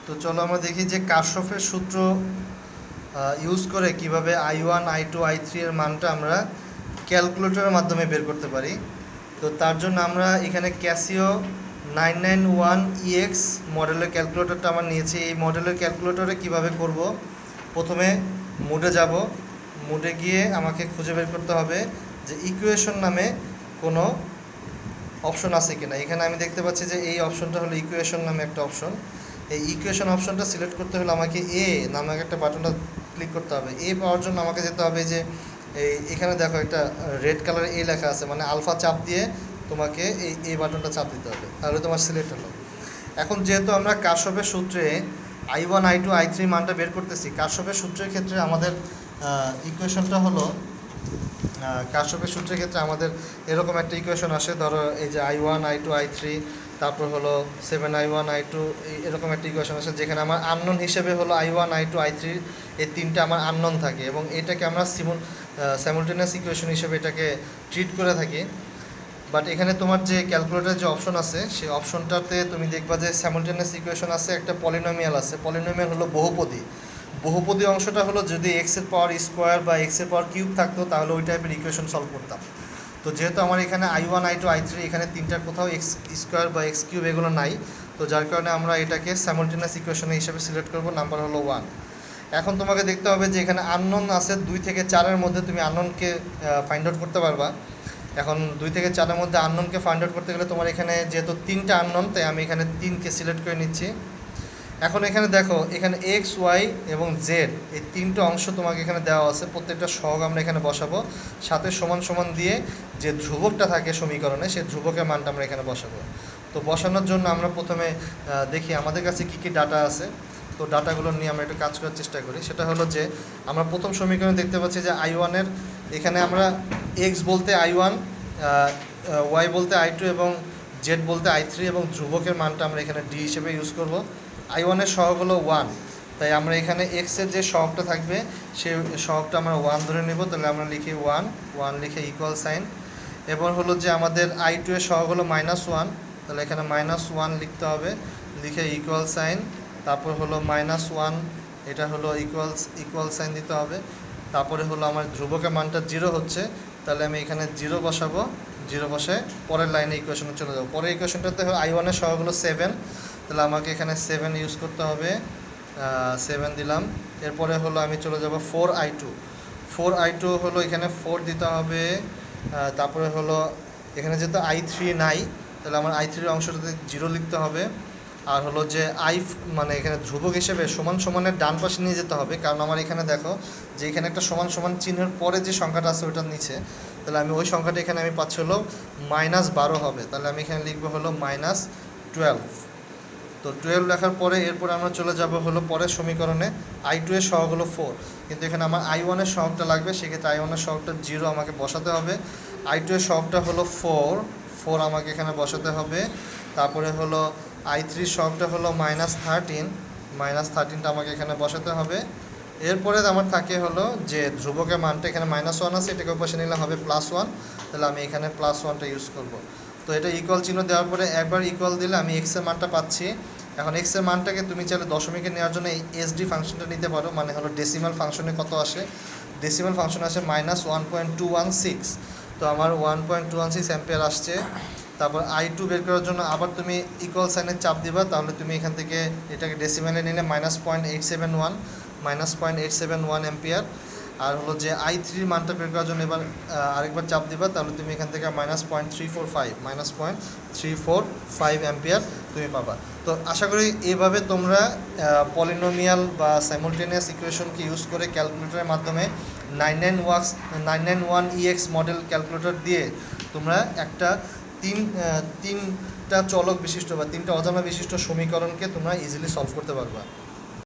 তো চলো আমরা দেখি যে কারশফের সূত্র ইউজ করে কিভাবে I1 I2 I3 এর মানটা আমরা ক্যালকুলেটরের মাধ্যমে বের করতে পারি। তো তার জন্য আমরা এখানে ক্যাসিও 991EX মডেলের ক্যালকুলেটরটা আমরা নিয়েছি। এই মডেলের ক্যালকুলেটরে কিভাবে করব, প্রথমে মোডে যাব, মোডে গিয়ে আমাকে খুঁজে বের করতে হবে যে ইকুয়েশন নামে কোনো অপশন আছে কিনা। এখানে আমি দেখতে পাচ্ছি যে এই অপশনটা হলো ইকুয়েশন নামে একটা অপশন। এই ইকুয়েশন অপশনটা সিলেক্ট করতে হলে আমাকে এ নামক একটা বাটনটা ক্লিক করতে হবে। এ পাওয়ার জন্য আমাকে যেতে হবে যে এখানে দেখো একটা রেড কালার এ লেখা আছে, মানে আলফা চাপ দিয়ে তোমাকে এই বাটনটা চাপ দিতে হবে, তাহলে তোমার সিলেক্ট হলো। এখন যেহেতু আমরা কারশফের সূত্রে I1 I2 I3 মানটা বের করতেছি, কারশফের সূত্রের ক্ষেত্রে আমাদের ইকুয়েশনটা হলো, কারশফের সূত্রের ক্ষেত্রে আমাদের এরকম একটা ইকুয়েশন আসে। ধরো এই যে I1 I2 I3, তারপর হলো 7I1 I2, এরকম একটা ইকুয়েশন আসে যেখানে আমার আননোন হিসেবে হলো I1 I2 I3, এই তিনটা আমার আননোন থাকে এবং এটাকে আমরা simultaneous ইকুয়েশন হিসেবে এটাকে ট্রিট করে থাকি। বাট এখানে তোমার যে ক্যালকুলেটরের যে অপশন আছে, সেই অপশনটাতে তুমি দেখবা যে simultaneous ইকুয়েশন আছে, একটা পলিনোমিয়াল আছে। পলিনোমিয়াল হলো বহুপদী। বহুপদী অংশটা হলো যদি এক্সের পাওয়ার স্কোয়ার বা এক্সের পাওয়ার কিউব থাকতো তাহলে ওই টাইপের ইকুয়েশন সলভ করতাম। তো যেহেতু আমার এখানে I1 I2 I3 এখানে তিনটার কোথাও এক্স স্কোয়ার বা এক্স কিউব এগুলো নাই, তো যার কারণে আমরা এটাকে simultaneous ইকুয়েশন হিসেবে সিলেক্ট করব, নাম্বার হলো 1। এখন তোমাকে দেখতে হবে যে এখানে আননোন আছে 2 থেকে 4-এর মধ্যে তুমি আননোনকে ফাইন্ড আউট করতে পারবা। এখন 2 থেকে 4-এর মধ্যে আননোনকে ফাইন্ড আউট করতে গেলে তোমার এখানে যেহেতু তিনটা আননোন, তাই আমি এখানে 3কে সিলেক্ট করে নিচ্ছি। এখন এখানে দেখো, এখানে এক্স ওয়াই এবং জেড এই তিনটা অংশ তোমাকে এখানে দেওয়া আছে, প্রত্যেকটা সহগ আমরা এখানে বসাবো, সাথে সমান সমান দিয়ে যে ধ্রুবকটা থাকে সমীকরণে সেই ধ্রুবকের মানটা আমরা এখানে বসাবো। তো বসানোর জন্য আমরা প্রথমে দেখি আমাদের কাছে কী কী ডাটা আছে। তো ডাটাগুলো নিয়ে আমরা একটু কাজ করার চেষ্টা করি। সেটা হলো যে আমরা প্রথম সমীকরণে দেখতে পাচ্ছি যে I1-এর এখানে আমরা এক্স বলতে I1, ওয়াই বলতে I2 এবং জেড বলতে I3 এবং ধ্রুবকের মানটা আমরা এখানে ডি হিসেবে ইউজ করব। I1-এর সহগ হলো 1, তাই আমরা এখানে এক্সের যে সহগটা থাকবে সেই সহগটা আমরা 1 ধরে নেব। তাহলে আমরা লিখি 1 লিখে ইকুয়াল সাইন। এবার হলো যে আমাদের I2 এর সহগ হলো -1, তাহলে এখানে -1 লিখতে হবে, লিখে ইকুয়াল সাইন। তারপর হলো -1, এটা হলো ইকুয়াল সাইন দিতে হবে। তারপরে হলো আমার ধ্রুবকের মানটা 0 হচ্ছে, তাহলে আমি এখানে 0 বসাবো। 0 বসে পরের লাইনে ইকুয়েশনে চলে যাবো। পরের ইকুয়েশনটাতে I1-এর সহগ হলো 7, তাহলে আমাকে এখানে 7 ইউজ করতে হবে, 7 দিলাম। এরপরে হলো আমি চলে যাব 4I2 হলো এখানে 4 দিতে হবে। তারপরে হলো এখানে যেহেতু I3 নাই, তাহলে আমার I3-এর অংশটাতে 0 লিখতে হবে। আর হলো যে মানে এখানে ধ্রুবক হিসেবে সমান সমানের ডান পাশে নিয়ে যেতে হবে, কারণ আমার এখানে দেখো যে এখানে একটা সমান সমান চিহ্নের পরে যে সংখ্যাটা আছে ওটার নিচে, তাহলে আমি ওই সংখ্যাটা এখানে আমি পাচ্ছি হলো -12 হবে, তাহলে আমি এখানে লিখবো হলো -12। তো 12 লেখার পরে এরপরে আমরা চলে যাব হলো পরের সমীকরণে। I2 এর সহগ হলো 4, কিন্তু এখানে আমার I1-এর সহগটা লাগবে, সেক্ষেত্রে I1-এর সহগটা 0 আমাকে বসাতে হবে। I2 এর সহগটা হলো 4 আমাকে এখানে বসাতে হবে। তারপরে হলো I3-র সহগটা হলো -13টা আমাকে এখানে বসাতে হবে। এরপরে আমার থাকে হলো যে ধ্রুবকের মানটা এখানে -1 আছে, এটাকে বসে নিলে হবে +1, তাহলে আমি এখানে +1টা ইউজ করব। তো এটা ইকুয়াল চিহ্ন দেওয়ার পরে একবার ইকুয়াল দিলে আমি এক্সের মানটা পাচ্ছি। এখন এক্সের মানটাকে তুমি চাইলে দশমিকে নেওয়ার জন্য এই এসডি ফাংশনটা নিতে পারো, মানে হলো ডেসিমাল ফাংশনে কত আসে, ডেসিমাল ফাংশন আসে -1.216, তো আমার 1.216 অ্যাম্পিয়ার আসছে। তারপর I2 বের করার জন্য আবার তুমি ইকুয়াল সাইনের চাপ দিবা, তাহলে তুমি এখান থেকে এটাকে ডেসিমালে নিলে -0.871 অ্যাম্পিয়ার। আর হলো যে I3-র মানটা বের করার জন্য এবার আরেকবার চাপ দিবা, তাহলে তুমি এখান থেকে -0.345 অ্যাম্পিয়ার তুমি পাবা। তো আশা করি এইভাবে তোমরা পলিনোমিয়াল বা সাইমultaneous ইকুয়েশনকে ইউজ করে ক্যালকুলেটরের মাধ্যমে 991EX মডেল ক্যালকুলেটর দিয়ে তোমরা একটা তিনটা চলক বিশিষ্ট বা তিনটা অজানা বিশিষ্ট সমীকরণকে তোমরা ইজিলি সলভ করতে পারবা।